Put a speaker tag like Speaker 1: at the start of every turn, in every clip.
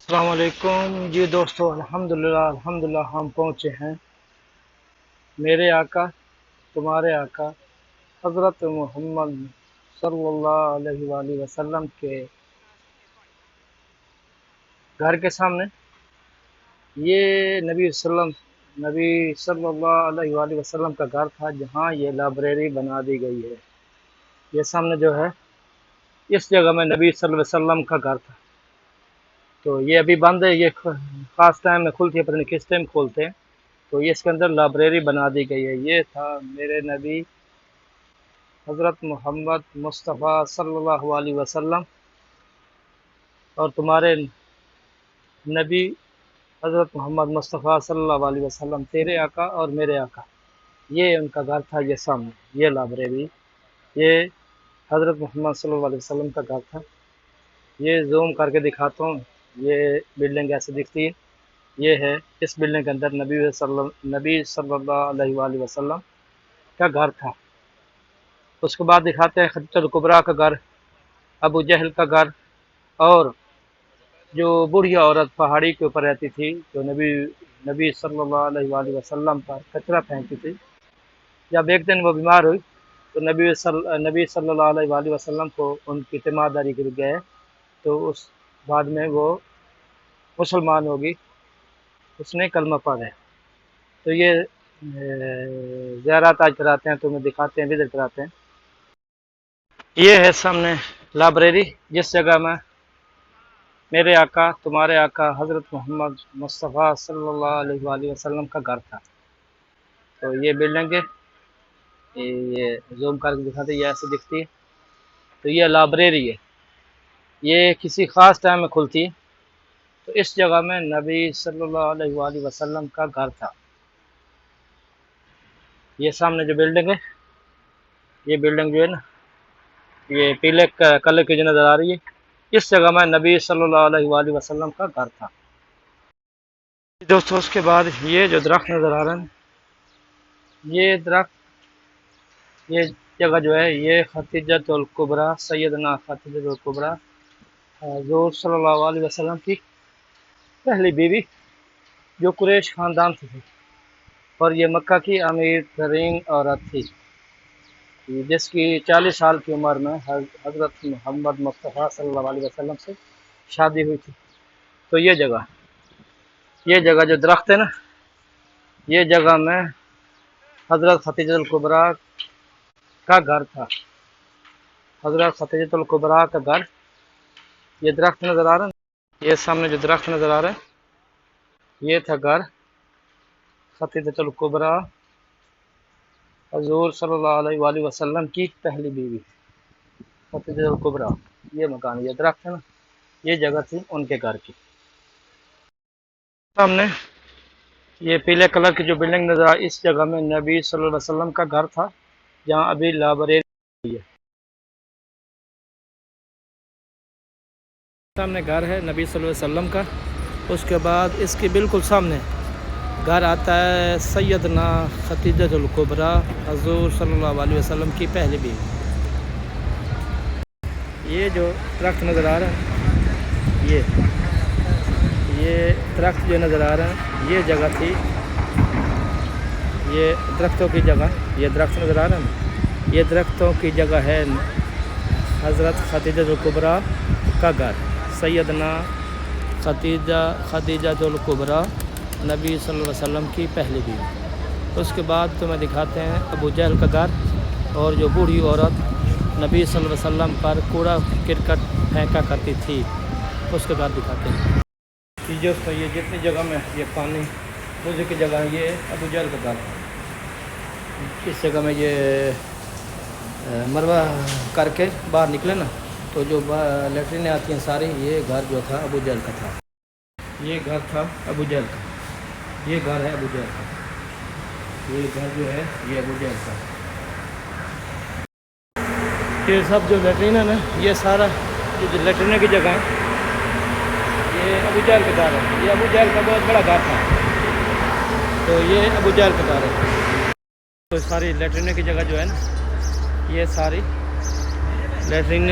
Speaker 1: السلام علیکم جی دوستو، الحمدللہ ہم پہنچے ہیں میرے آقا تمہارے آقا حضرت محمد صلی اللہ علیہ وآلہ وسلم کے گھر کے سامنے۔ یہ نبی صلی اللہ علیہ وآلہ وسلم کا گھر تھا، جہاں یہ لائبریری بنا دی گئی ہے۔ یہ سامنے جو ہے، اس جگہ میں نبی صلی اللہ علیہ وسلم کا گھر تھا۔ تو یہ ابھی بند ہے، یہ خاص ٹائم میں کھلتی ہے، پتہ نہیں کس ٹائم کھولتے ہیں۔ تو یہ اس کے اندر لائبریری بنا دی گئی ہے۔ یہ تھا میرے نبی حضرت محمد مصطفیٰ صلی اللہ علیہ وسلم اور تمہارے نبی حضرت محمد مصطفیٰ صلی اللہ علیہ وسلم، تیرے آقا اور میرے آقا، یہ ان کا گھر تھا۔ یہ سامنے یہ لائبریری، یہ حضرت محمد صلی اللہ علیہ وسلم کا گھر تھا۔ یہ زوم کر کے دکھاتا ہوں، یہ بلڈنگ ایسے دکھتی ہے۔ یہ ہے اس بلڈنگ کے اندر نبی صلی اللہ علیہ وآلہ وسلم کا گھر تھا۔ اس کے بعد دکھاتے ہیں خدیجہ الکبریٰ کا گھر، ابو جہل کا گھر، اور جو بوڑھی عورت پہاڑی کے اوپر رہتی تھی، جو نبی صلی اللہ علیہ وآلہ وسلم پر کچرا پھینکتی تھی۔ جب ایک دن وہ بیمار ہوئی تو نبی صلی اللہ علیہ وآلہ وسلم کو ان کی تیمارداری کے لیے گئے، تو اس بعد میں وہ مسلمان ہوگی، اس نے کلمہ پڑھا۔ تو یہ زیارات آج کراتے ہیں، تمہیں دکھاتے ہیں، وزٹ کراتے ہیں۔ یہ ہے سامنے لائبریری، جس جگہ میں میرے آقا تمہارے آقا حضرت محمد مصطفیٰ صلی اللہ علیہ وآلہ وسلم کا گھر تھا۔ تو یہ بلڈنگ ہے، یہ زوم کر کے دکھاتے ہیں، یہ ایسے دکھتی ہے۔ تو یہ لائبریری ہے، یہ کسی خاص ٹائم میں کھلتی ہے۔ تو اس جگہ میں نبی صلی اللہ علیہ وآلہ وسلم کا گھر تھا۔ یہ سامنے جو بلڈنگ ہے، یہ بلڈنگ جو ہے نا، یہ پیلے کلر کی جو نظر آ رہی ہے، اس جگہ میں نبی صلی اللہ علیہ وآلہ وسلم کا گھر تھا۔ دوستو، اس کے بعد یہ جو درخت نظر آ رہا ہے، یہ درخت، یہ جگہ جو ہے، یہ خدیجہ الکبریٰ، سیدنا خدیجہ الکبریٰ حضور صلی اللہ علیہ وسلم کی پہلی بیوی، جو قریش خاندان سے تھی، اور یہ مکہ کی امیر ترین عورت تھی، جس کی 40 سال کی عمر میں حضرت محمد مصطفیٰ صلی اللہ علیہ وسلم سے شادی ہوئی تھی۔ تو یہ جگہ جو درخت ہے نا، یہ جگہ میں حضرت خدیجہ الکبریٰ کا گھر تھا۔ حضرت خدیجہ الکبریٰ کا گھر، یہ درخت نظر آ رہا ہے، یہ سامنے جو درخت نظر آ رہا ہے، یہ تھا گھر خدیجہ الکبریٰ حضور صلی اللہ علیہ وآلہ وسلم کی پہلی بیوی خدیجہ الکبریٰ۔ یہ مکان، یہ درخت ہے نا، یہ جگہ تھی ان کے گھر کی۔ سامنے یہ پیلے کلر کی جو بلڈنگ نظر آئی، اس جگہ میں نبی صلی اللہ علیہ وسلم کا گھر تھا، جہاں ابھی لائبریری ہے۔ سامنے گھر ہے نبی صلی اللہ علیہ وسلم کا۔ اس کے بعد اس کے بالکل سامنے گھر آتا ہے سیدنا خدیجہ الکبریٰ حضور صلی اللہ علیہ وسلم کی پہلی بیوی۔ یہ جو درخت نظر آ رہا ہے، یہ درخت جو نظر آ رہا ہے، یہ جگہ تھی، یہ درختوں کی جگہ، یہ درخت نظر آ رہا ہے نا، یہ درختوں کی جگہ ہے حضرت خدیجہ الکبریٰ کا گھر، سیدنا خدیجہ الکبریٰ نبی صلی اللہ علیہ وسلم کی پہلی بیوی۔ اس کے بعد تمہیں دکھاتے ہیں ابو جہل کا گھر، اور جو بوڑھی عورت نبی صلی اللہ علیہ وسلم پر کوڑا کرکٹ پھینکا کرتی تھی، اس کے گھر دکھاتے ہیں۔ یہ جتنی جگہ میں یہ پانی پوجے کی جگہ ہے، یہ ابو جہل کا گھر۔ اس جگہ میں یہ مروہ کر کے باہر نکلے نا، تو جو لیٹرینیں آتی ہیں ساری، یہ گھر جو تھا ابو جہل کا تھا۔ یہ گھر تھا ابو جہل کا، یہ گھر ہے ابو جہل کا، یہ گھر جو ہے یہ ابو جہل کا۔ یہ سب جو لیٹرین ہے نا، یہ سارا جو لیٹرین کی جگہ ہے، یہ ابو جہل کا گھر ہے۔ یہ ابو جہل کا بہت بڑا گھر تھا، تو یہ ابو جہل کا گھر ہے۔ تو ساری لیٹرین کی جگہ جو ہے نا، یہ ساری لیٹرین،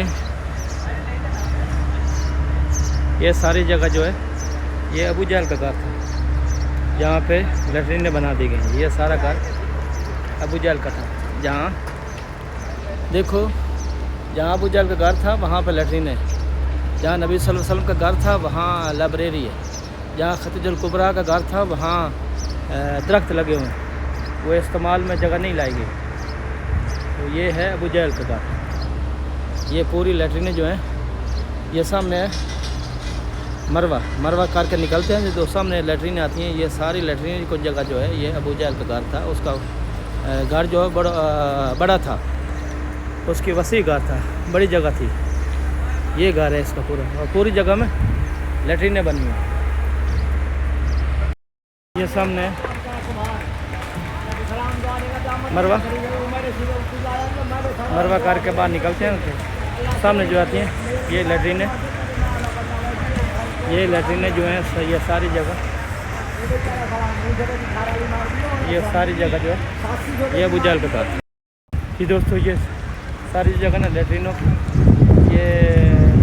Speaker 1: یہ ساری جگہ جو ہے یہ ابو جہل کا گھر تھا جہاں پہ لیٹرینیں بنا دی گئی ہیں. یہ سارا گھر ابو جہل کا تھا. جہاں دیکھو جہاں ابو جہل کا گھر تھا وہاں پہ لیٹرین ہے. جہاں نبی صلی اللہ علیہ وسلم کا گھر تھا وہاں لائبریری ہے. جہاں خدیجہ الکبریٰ کا گھر تھا وہاں درخت لگے ہوئے ہیں, وہ استعمال میں جگہ نہیں لائی گئی. تو یہ ہے ابو جہل کا گھر. یہ پوری لیٹرینیں جو ہیں یہ سامنے ہے مروہ کر کے نکلتے ہیں جو سامنے لیٹرینیں آتی ہیں. یہ ساری لیٹرین کو جگہ جو ہے یہ ابو جہل کا گھر تھا. اس کا گھر جو ہے بڑا تھا, اس کی وسیع گھر تھا, بڑی جگہ تھی. یہ گھر ہے اس کا پورا, اور پوری جگہ میں لیٹرینیں بنی ہوئی ہیں. یہ سامنے مروہ کر کے باہر نکلتے ہیں. سامنے جو آتی ہیں یہ لیٹرینیں جو ہیں یہ ساری جگہ جو ہے یہ ابو جہل کا گھر. یہ دوستو یہ ساری جگہ نا لیٹرینوں کی, یہ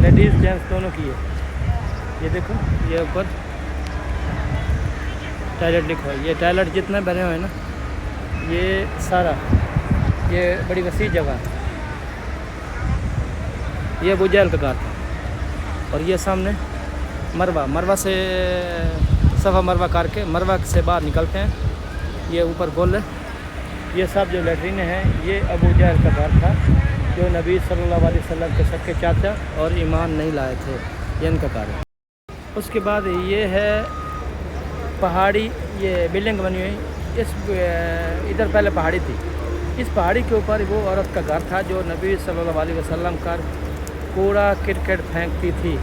Speaker 1: لیڈیز جینٹس دونوں کی ہے. یہ دیکھو یہ اوپر ٹوائلٹ لکھا ہے. یہ ٹوائلٹ جتنے بنے ہوئے ہیں نا یہ سارا یہ بڑی وسیع جگہ ہے. یہ ابو جہل کا گھر تھا. اور یہ سامنے مروہ سے صفا مروہ کر کے مروہ سے باہر نکلتے ہیں. یہ اوپر گول ہے. یہ سب جو لیٹرینیں ہیں یہ ابو جہل کا گھر تھا جو نبی صلی اللہ علیہ وسلم کے سب کے چاچا اور ایمان نہیں لائے تھے. یہ ان کا گھر ہے. اس کے بعد یہ ہے پہاڑی, یہ بلڈنگ بنی ہوئی. ادھر پہلے پہاڑی تھی. اس پہاڑی کے اوپر وہ عورت کا گھر تھا جو نبی صلی اللہ علیہ وسلم کا کوڑا کرکٹ پھینکتی تھی.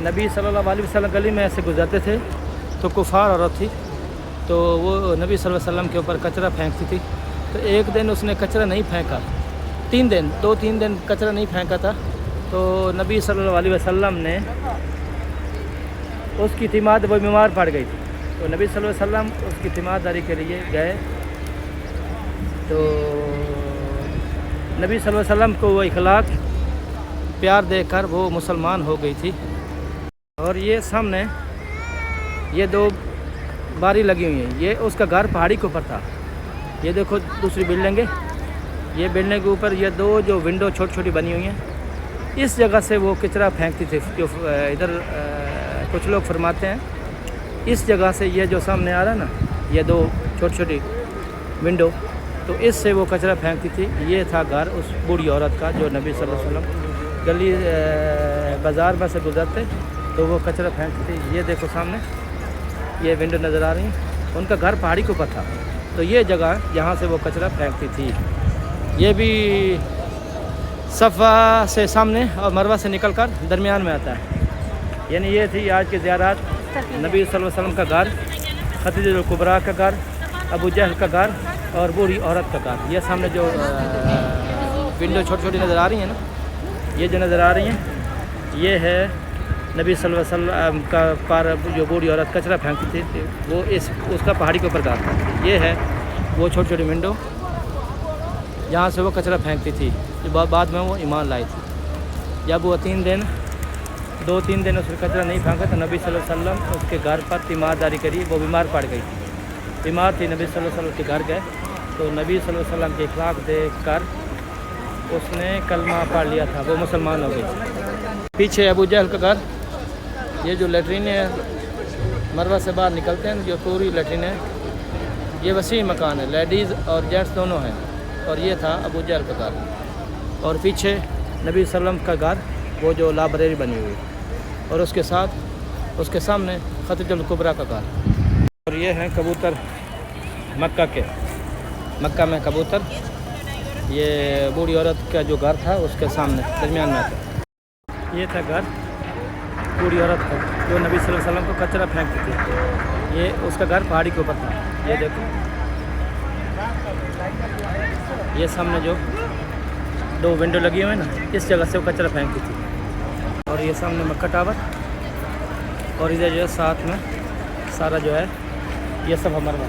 Speaker 1: نبی صلی اللہ علیہ وسلم گلی میں ایسے گزرتے تھے تو کفار عورت تھی, تو وہ نبی صلی اللہ علیہ وسلم کے اوپر کچرا پھینکتی تھی. تو ایک دن اس نے کچرا نہیں پھینکا, 2-3 دن کچرا نہیں پھینکا تھا. تو نبی صلی اللہ علیہ وسلم نے اس کی اعتماد, وہ بیمار پڑ گئی تھی. تو نبی صلی اللہ علیہ وسلم اس کی تیمارداری کے لیے گئے. تو نبی صلی اللہ علیہ وسلم کو وہ اخلاق پیار دے کر وہ مسلمان ہو گئی تھی. اور یہ سامنے یہ 2 باری لگی ہوئی ہیں. یہ اس کا گھر پہاڑی کے اوپر تھا. یہ دیکھو دوسری بلڈنگ ہے. یہ بلڈنگ کے اوپر یہ 2 جو ونڈو چھوٹی چھوٹی بنی ہوئی ہیں, اس جگہ سے وہ کچرا پھینکتی تھی. جو ادھر کچھ لوگ فرماتے ہیں اس جگہ سے یہ جو سامنے آ رہا ہے نا یہ 2 چھوٹی چھوٹی ونڈو, تو اس سے وہ کچرا پھینکتی تھی. یہ تھا گھر اس بوڑھی عورت کا جو نبی صلی اللہ علیہ وسلم گلی بازار میں سے گزرتے تو وہ کچرا پھینکتی تھی. یہ دیکھو سامنے یہ ونڈو نظر آ رہی ہیں. ان کا گھر پہاڑی کے اوپر تھا, تو یہ جگہ یہاں سے وہ کچرا پھینکتی تھی. یہ بھی صفا سے سامنے اور مروہ سے نکل کر درمیان میں آتا ہے. یعنی یہ تھی آج کی زیارات. نبی صلی اللہ علیہ وسلم کا گھر, خدیجہ الکبریٰ کا گھر, ابو جہل کا گھر اور بوڑھی عورت کا گھر. یہ سامنے جو ونڈو چھوٹی چھوٹی نظر آ رہی ہیں نا, یہ جو نظر آ رہی ہیں یہ ہے نبی صلی اللہ علیہ وسلم کا پر جو بوڑھی عورت کچرا پھینکتی تھی وہ اس کا پہاڑی کے اوپر گھر تھا. یہ ہے وہ چھوٹی چھوٹی ونڈو جہاں سے وہ کچرا پھینکتی تھی. بعد میں وہ ایمان لائی تھی. جب وہ 2-3 دن اس نے کچرا نہیں پھینکا تو نبی صلی اللہ علیہ وسلم اس کے گھر پر تیمارداری کری. وہ بیمار پڑ گئی تھی, بیمار تھی. نبی صلی اللہ علیہ وسلم کے گھر گئے تو نبی صلی اللہ علیہ وسلم کے اخلاق دیکھ کر اس نے کلمہ پڑھ لیا تھا, وہ مسلمان ہو گئی. پیچھے ابو جہل کا گھر. یہ جو لیٹرینیں ہیں مروہ سے باہر نکلتے ہیں جو پوری لیٹرینیں, یہ وسیع مکان ہے, لیڈیز اور جینٹس دونوں ہیں. اور یہ تھا ابو جہل کا گھر. اور پیچھے نبی صلی اللہ علیہ وسلم کا گھر وہ جو لائبریری بنی ہوئی, اور اس کے ساتھ اس کے سامنے خدیجہ الکبریٰ کا گھر. اور یہ ہیں کبوتر مکہ کے, مکہ میں کبوتر. یہ بوڑھی عورت کا جو گھر تھا اس کے سامنے درمیان میں تھا. یہ تھا گھر بوڑھی عورت کا جو نبی صلی اللہ علیہ وسلم کو کچرا پھینکتی تھی. یہ اس کا گھر پہاڑی کے اوپر تھا. یہ دیکھو یہ سامنے جو 2 ونڈو لگی ہوئی ہیں نا, اس جگہ سے وہ کچرا پھینکتی تھی. اور یہ سامنے مکہ ٹاور, اور ادھر جو ہے ساتھ میں سارا جو ہے یہ صفا مروہ.